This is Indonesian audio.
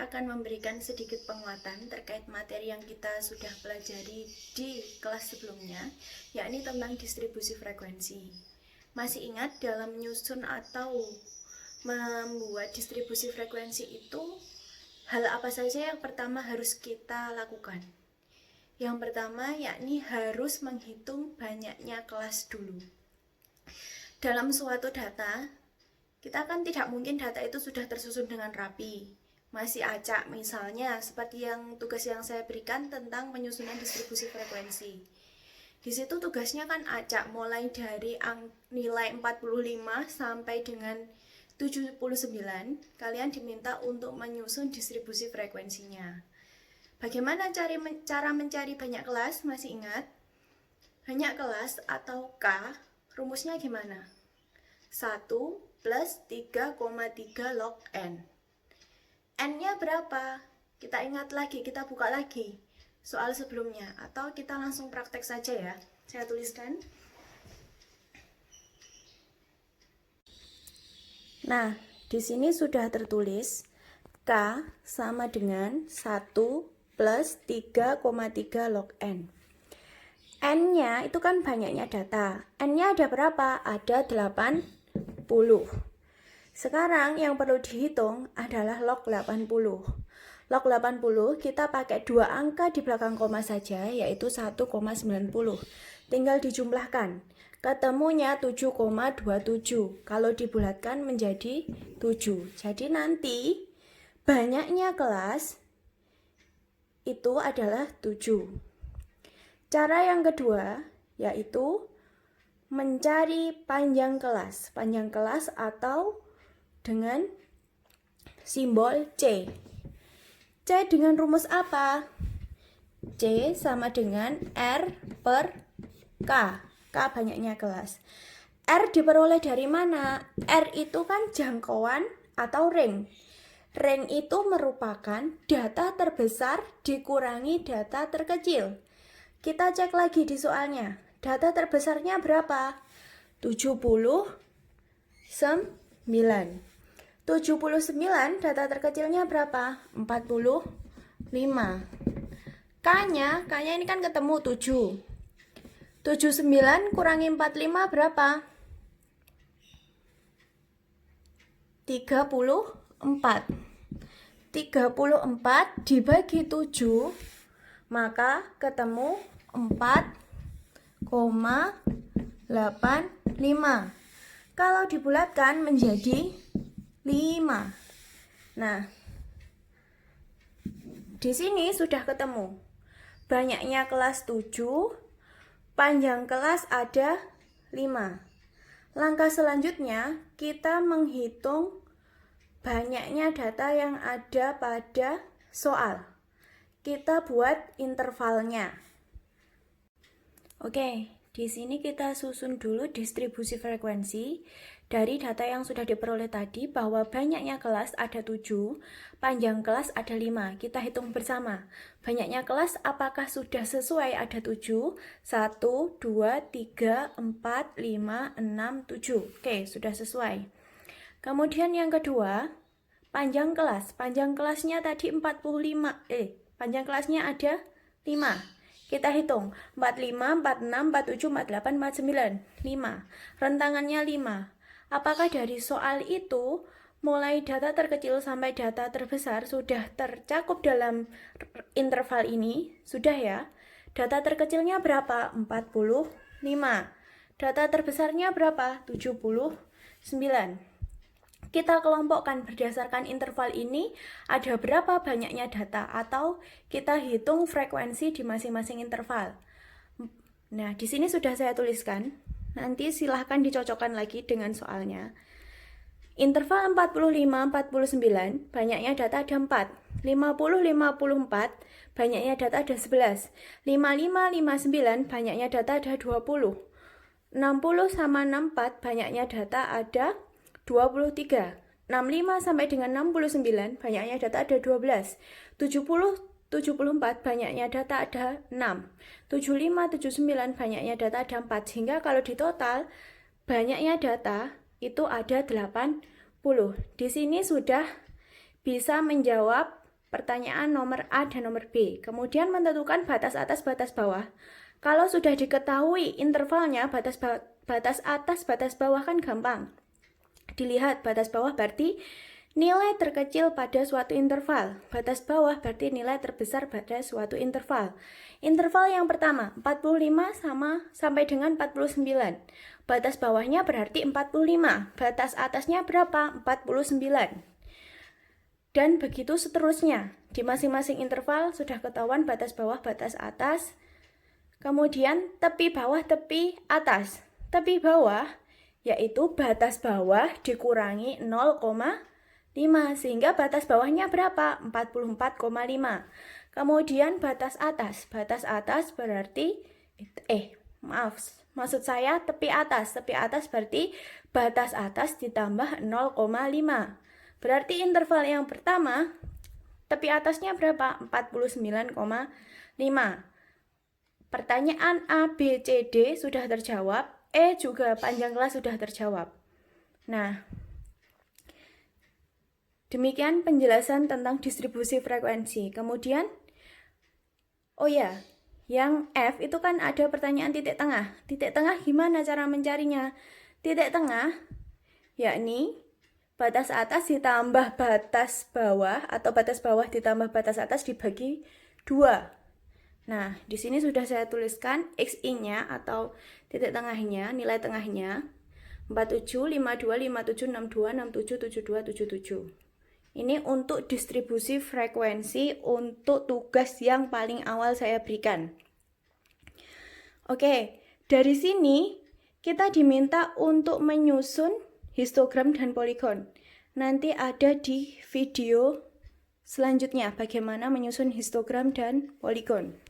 akan memberikan sedikit penguatan terkait materi yang kita sudah pelajari di kelas sebelumnya, yakni tentang distribusi frekuensi. Masih ingat dalam menyusun atau membuat distribusi frekuensi itu, hal apa saja yang pertama harus kita lakukan? Yang pertama yakni harus menghitung banyaknya kelas dulu. Dalam suatu data, kita kan tidak mungkin data itu sudah tersusun dengan rapi, masih acak, misalnya seperti yang tugas yang saya berikan tentang penyusunan distribusi frekuensi. Di situ tugasnya kan acak, mulai dari nilai 45 sampai dengan 79, kalian diminta untuk menyusun distribusi frekuensinya. Bagaimana cara mencari banyak kelas? Masih ingat? Banyak kelas atau K, rumusnya gimana? 1 plus 3,3 log N. N-nya berapa? Kita ingat lagi, kita buka lagi soal sebelumnya. Atau kita langsung praktek saja ya. Saya tuliskan. Nah, di sini sudah tertulis K sama dengan 1 plus 3,3 log N. N-nya itu kan banyaknya data. N-nya ada berapa? Ada 80. Sekarang yang perlu dihitung adalah log 80. Log 80 kita pakai dua angka di belakang koma saja, yaitu 1,90. Tinggal dijumlahkan. Ketemunya 7,27. Kalau dibulatkan menjadi 7. Jadi nanti banyaknya kelas itu adalah 7. Cara yang kedua yaitu mencari panjang kelas. Panjang kelas atau dengan simbol C. C dengan rumus apa? C sama dengan R per K. K banyaknya kelas. R diperoleh dari mana? R itu kan jangkauan atau range. Range itu merupakan data terbesar dikurangi data terkecil. Kita cek lagi di soalnya. Data terbesarnya berapa? 79. 79, data terkecilnya berapa? 45. K-nya ini kan ketemu 7. 79 kurangi 45 berapa? 34. 34 dibagi 7, maka ketemu 4,85. Kalau dibulatkan menjadi 5. Nah, di sini sudah ketemu. Banyaknya kelas 7, panjang kelas ada 5. Langkah selanjutnya, kita menghitung banyaknya data yang ada pada soal. Kita buat intervalnya. Oke, di sini kita susun dulu distribusi frekuensi dari data yang sudah diperoleh tadi bahwa banyaknya kelas ada 7, panjang kelas ada 5. Kita hitung bersama. Banyaknya kelas apakah sudah sesuai ada 7? 1, 2, 3, 4, 5, 6, 7. Oke, sudah sesuai. Kemudian yang kedua, panjang kelas. Panjang kelasnya tadi 45. Panjang kelasnya ada 5. Kita hitung, 45, 46, 47, 48, 49, 5. Rentangannya 5. Apakah dari soal itu, mulai data terkecil sampai data terbesar sudah tercakup dalam interval ini? Sudah ya? Data terkecilnya berapa? 45. Data terbesarnya berapa? 79. Kita kelompokkan berdasarkan interval ini ada berapa banyaknya data atau kita hitung frekuensi di masing-masing interval. Nah, di sini sudah saya tuliskan. Nanti silahkan dicocokkan lagi dengan soalnya. Interval 45-49, banyaknya data ada 4. 50-54, banyaknya data ada 11. 55-59, banyaknya data ada 20. 60 sama 64, banyaknya data ada 23. 65 sampai dengan 69, banyaknya data ada 12. 74, banyaknya data ada 6. 75, 79, banyaknya data ada 4. Sehingga kalau ditotal, banyaknya data itu ada 80. Di sini sudah bisa menjawab pertanyaan nomor A dan nomor B. Kemudian menentukan batas atas, batas bawah. Kalau sudah diketahui intervalnya, batas atas, batas bawah kan gampang. Dilihat batas bawah berarti nilai terkecil pada suatu interval. Batas bawah berarti nilai terbesar pada suatu interval. Interval yang pertama, 45 sampai dengan 49. Batas bawahnya berarti 45. Batas atasnya berapa? 49. Dan begitu seterusnya. Di masing-masing interval sudah ketahuan batas bawah, batas atas. Kemudian tepi bawah, tepi atas. Tepi bawah yaitu batas bawah dikurangi 0,5 sehingga batas bawahnya berapa? 44,5. Kemudian batas atas berarti maksud saya tepi atas. Tepi atas berarti batas atas ditambah 0,5. Berarti interval yang pertama tepi atasnya berapa? 49,5. Pertanyaan A, B, C, D sudah terjawab. E juga panjang kelas sudah terjawab. Nah, demikian penjelasan tentang distribusi frekuensi. Kemudian, yang F itu kan ada pertanyaan titik tengah. Titik tengah gimana cara mencarinya? Titik tengah, yakni batas atas ditambah batas bawah atau batas bawah ditambah batas atas dibagi 2. Nah, di sini sudah saya tuliskan XI-nya atau titik tengahnya, nilai tengahnya 47, 52, 57, 62, 67, 72, 77. Ini untuk distribusi frekuensi untuk tugas yang paling awal saya berikan. Oke, dari sini kita diminta untuk menyusun histogram dan poligon. Nanti ada di video selanjutnya bagaimana menyusun histogram dan poligon.